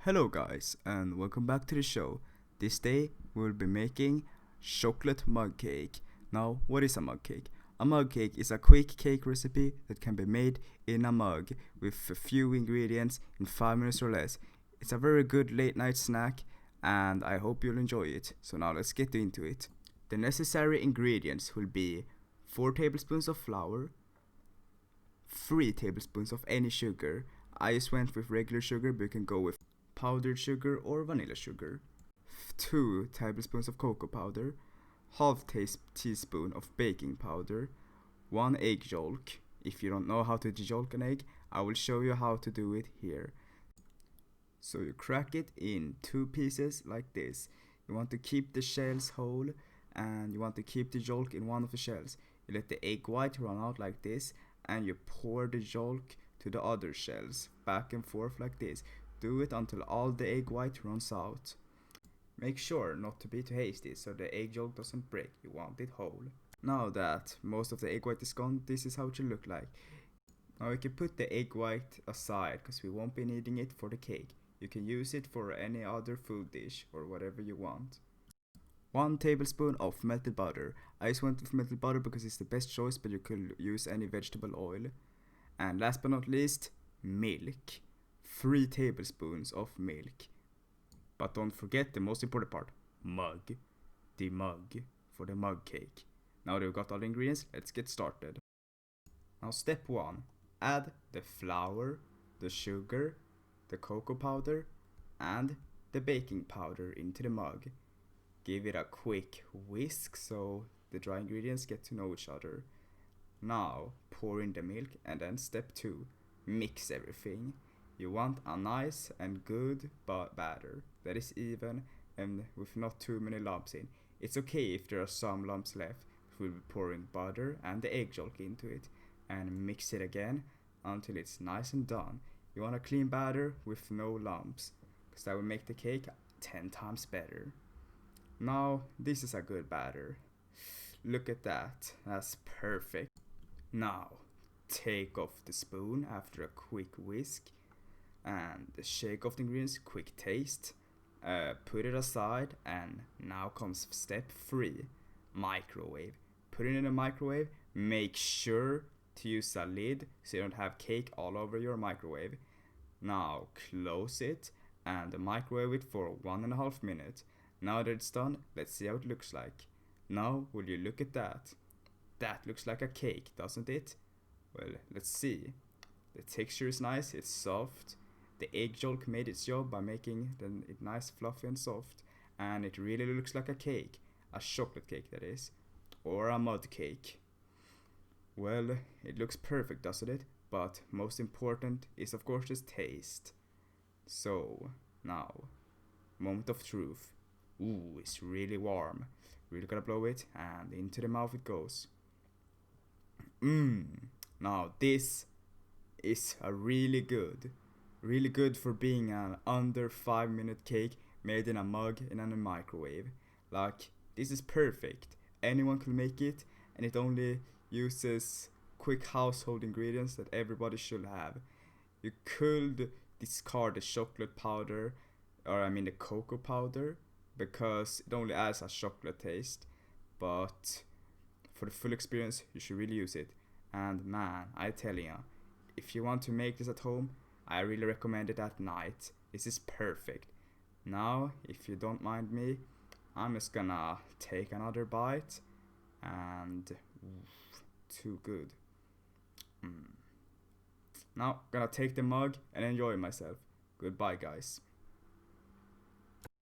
Hello guys and welcome back to the show. This day we'll be making chocolate mug cake. Now what is a mug cake? A mug cake is a quick cake recipe that can be made in a mug with a few ingredients in 5 minutes or less. It's a very good late night snack and I hope you'll enjoy it. So now let's get into it. The necessary ingredients will be 4 tablespoons of flour, 3 tablespoons of any sugar. I just went with regular sugar, but you can go with powdered sugar or vanilla sugar, 2 tablespoons of cocoa powder, half teaspoon of baking powder, 1 egg yolk. If you don't know how to yolk an egg, I will show you how to do it here. So you crack it in 2 pieces like this. You want to keep the shells whole and you want to keep the yolk in one of the shells. You let the egg white run out like this and you pour the yolk to the other shells, back and forth like this. Do it until all the egg white runs out. Make sure not to be too hasty so the egg yolk doesn't break, you want it whole. Now that most of the egg white is gone, this is how it should look like. Now you can put the egg white aside because we won't be needing it for the cake. You can use it for any other food dish or whatever you want. 1 tablespoon of melted butter. I just went with melted butter because it's the best choice, but you could use any vegetable oil. And last but not least, milk. 3 tablespoons of milk. But don't forget the most important part, mug. The mug for the mug cake. Now that we've got all the ingredients, let's get started. Now step 1. Add the flour, the sugar, the cocoa powder, and the baking powder into the mug. Give it a quick whisk so the dry ingredients get to know each other. Now pour in the milk and then step 2. Mix everything. You want a nice and good batter that is even and with not too many lumps in. It's okay if there are some lumps left. We'll be pouring butter and the egg yolk into it and mix it again until it's nice and done. You want a clean batter with no lumps because that will make the cake 10 times better. Now this is a good batter. Look at that, that's perfect. Now take off the spoon after a quick whisk and shake off the ingredients, quick taste, put it aside, and now comes step 3, microwave. Put it in a microwave, make sure to use a lid so you don't have cake all over your microwave. Now close it and microwave it for 1.5 minutes. Now that it's done, let's see how it looks like. Now will you look at that? That looks like a cake, doesn't it? Well, let's see. The texture is nice, it's soft. The egg yolk made its job by making it nice, fluffy and soft. And it really looks like a cake. A chocolate cake, that is. Or a mud cake. Well, it looks perfect, doesn't it? But most important is of course the taste. So, now, moment of truth. Ooh, it's really warm. Really gotta blow it and into the mouth it goes. Now this is a really good for being an under 5-minute cake made in a mug and in a microwave. Like, this is perfect. Anyone can make it and it only uses quick household ingredients that everybody should have. You could discard the chocolate powder, or I mean the cocoa powder, because it only adds a chocolate taste. But for the full experience, you should really use it. And man, I tell you, if you want to make this at home, I really recommend it at night. This is perfect. Now, if you don't mind me, I'm just gonna take another bite and too good. Now, gonna take the mug and enjoy myself. Goodbye, guys.